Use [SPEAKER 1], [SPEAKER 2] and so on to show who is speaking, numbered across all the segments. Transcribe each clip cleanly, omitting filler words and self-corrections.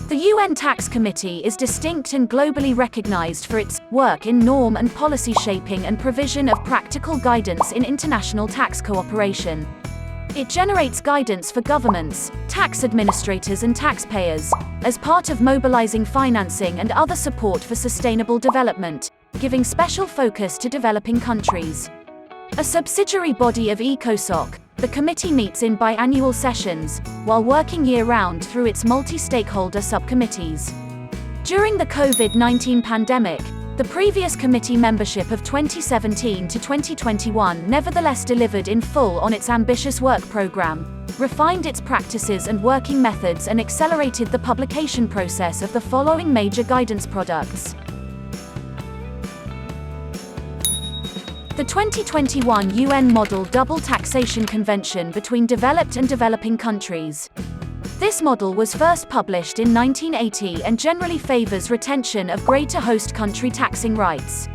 [SPEAKER 1] The UN Tax Committee is distinct and globally recognized for its work in norm and policy shaping and provision of practical guidance in international tax cooperation. It generates guidance for governments, tax administrators and taxpayers, as part of mobilizing financing and other support for sustainable development, giving special focus to developing countries. A subsidiary body of ECOSOC, the committee meets in biannual sessions, while working year-round through its multi-stakeholder subcommittees. During the COVID-19 pandemic, the previous committee membership of 2017 to 2021 nevertheless delivered in full on its ambitious work program, refined its practices and working methods, and accelerated the publication process of the following major guidance products. The 2021 UN Model Double Taxation Convention between developed and developing countries. This model was first published in 1980 and generally favors retention of greater host country taxing rights.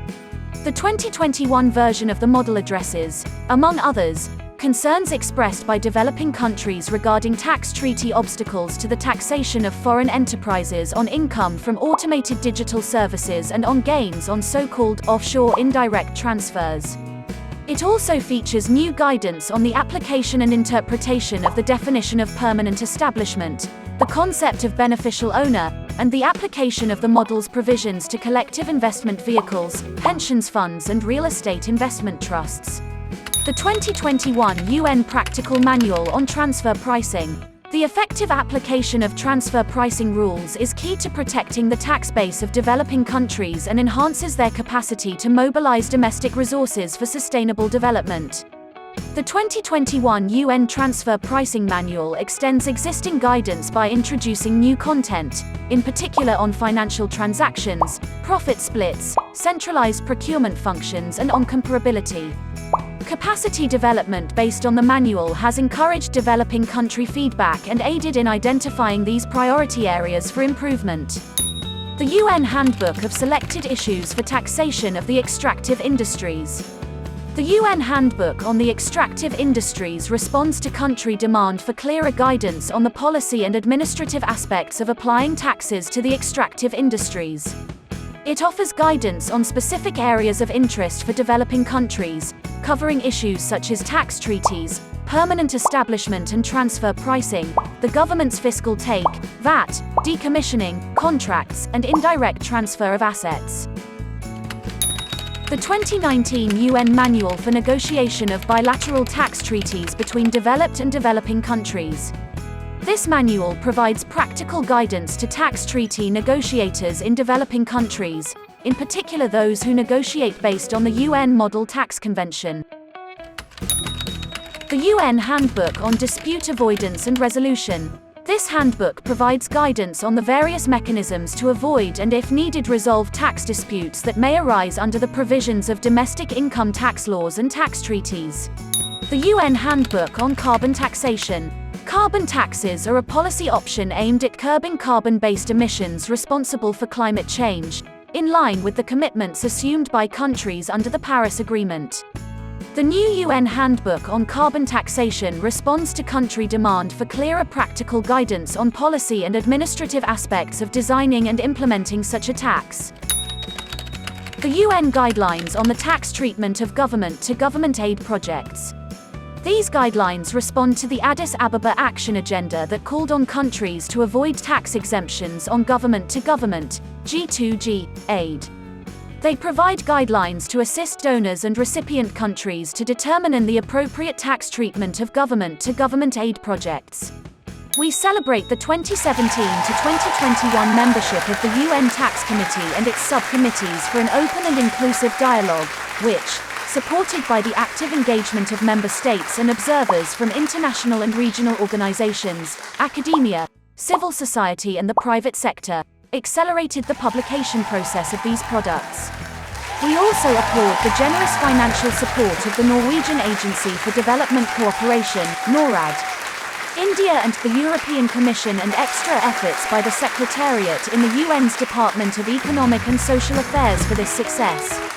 [SPEAKER 1] The 2021 version of the model addresses, among others, concerns expressed by developing countries regarding tax treaty obstacles to the taxation of foreign enterprises on income from automated digital services and on gains on so-called offshore indirect transfers. It also features new guidance on the application and interpretation of the definition of permanent establishment, the concept of beneficial owner, and the application of the model's provisions to collective investment vehicles, pensions funds and real estate investment trusts. The 2021 UN Practical Manual on Transfer Pricing. The effective application of transfer pricing rules is key to protecting the tax base of developing countries and enhances their capacity to mobilize domestic resources for sustainable development. The 2021 UN Transfer Pricing Manual extends existing guidance by introducing new content, in particular on financial transactions, profit splits, centralized procurement functions, and on comparability. Capacity development based on the manual has encouraged developing country feedback and aided in identifying these priority areas for improvement. The UN Handbook of Selected Issues for Taxation of the Extractive Industries. The UN Handbook on the Extractive Industries responds to country demand for clearer guidance on the policy and administrative aspects of applying taxes to the extractive industries. It offers guidance on specific areas of interest for developing countries, covering issues such as tax treaties, permanent establishment and transfer pricing, the government's fiscal take, VAT, decommissioning, contracts, and indirect transfer of assets. The 2019 UN Manual for Negotiation of Bilateral Tax Treaties between Developed and Developing Countries. This manual provides practical guidance to tax treaty negotiators in developing countries, in particular those who negotiate based on the UN Model Tax Convention. The UN Handbook on Dispute Avoidance and Resolution. This handbook provides guidance on the various mechanisms to avoid and, if needed, resolve tax disputes that may arise under the provisions of domestic income tax laws and tax treaties. The UN Handbook on Carbon Taxation. Carbon taxes are a policy option aimed at curbing carbon-based emissions responsible for climate change, in line with the commitments assumed by countries under the Paris Agreement. The new UN Handbook on Carbon Taxation responds to country demand for clearer practical guidance on policy and administrative aspects of designing and implementing such a tax. The UN Guidelines on the Tax Treatment of Government-to-Government Aid Projects. These guidelines respond to the Addis Ababa Action Agenda that called on countries to avoid tax exemptions on government-to-government (G2G) aid. They provide guidelines to assist donors and recipient countries to determine the appropriate tax treatment of government-to-government aid projects. We celebrate the 2017 to 2021 membership of the UN Tax Committee and its subcommittees for an open and inclusive dialogue, which, supported by the active engagement of member states and observers from international and regional organizations, academia, civil society and the private sector, accelerated the publication process of these products. We also applaud the generous financial support of the Norwegian Agency for Development Cooperation, NORAD, India and the European Commission, and extra efforts by the Secretariat in the UN's Department of Economic and Social Affairs for this success.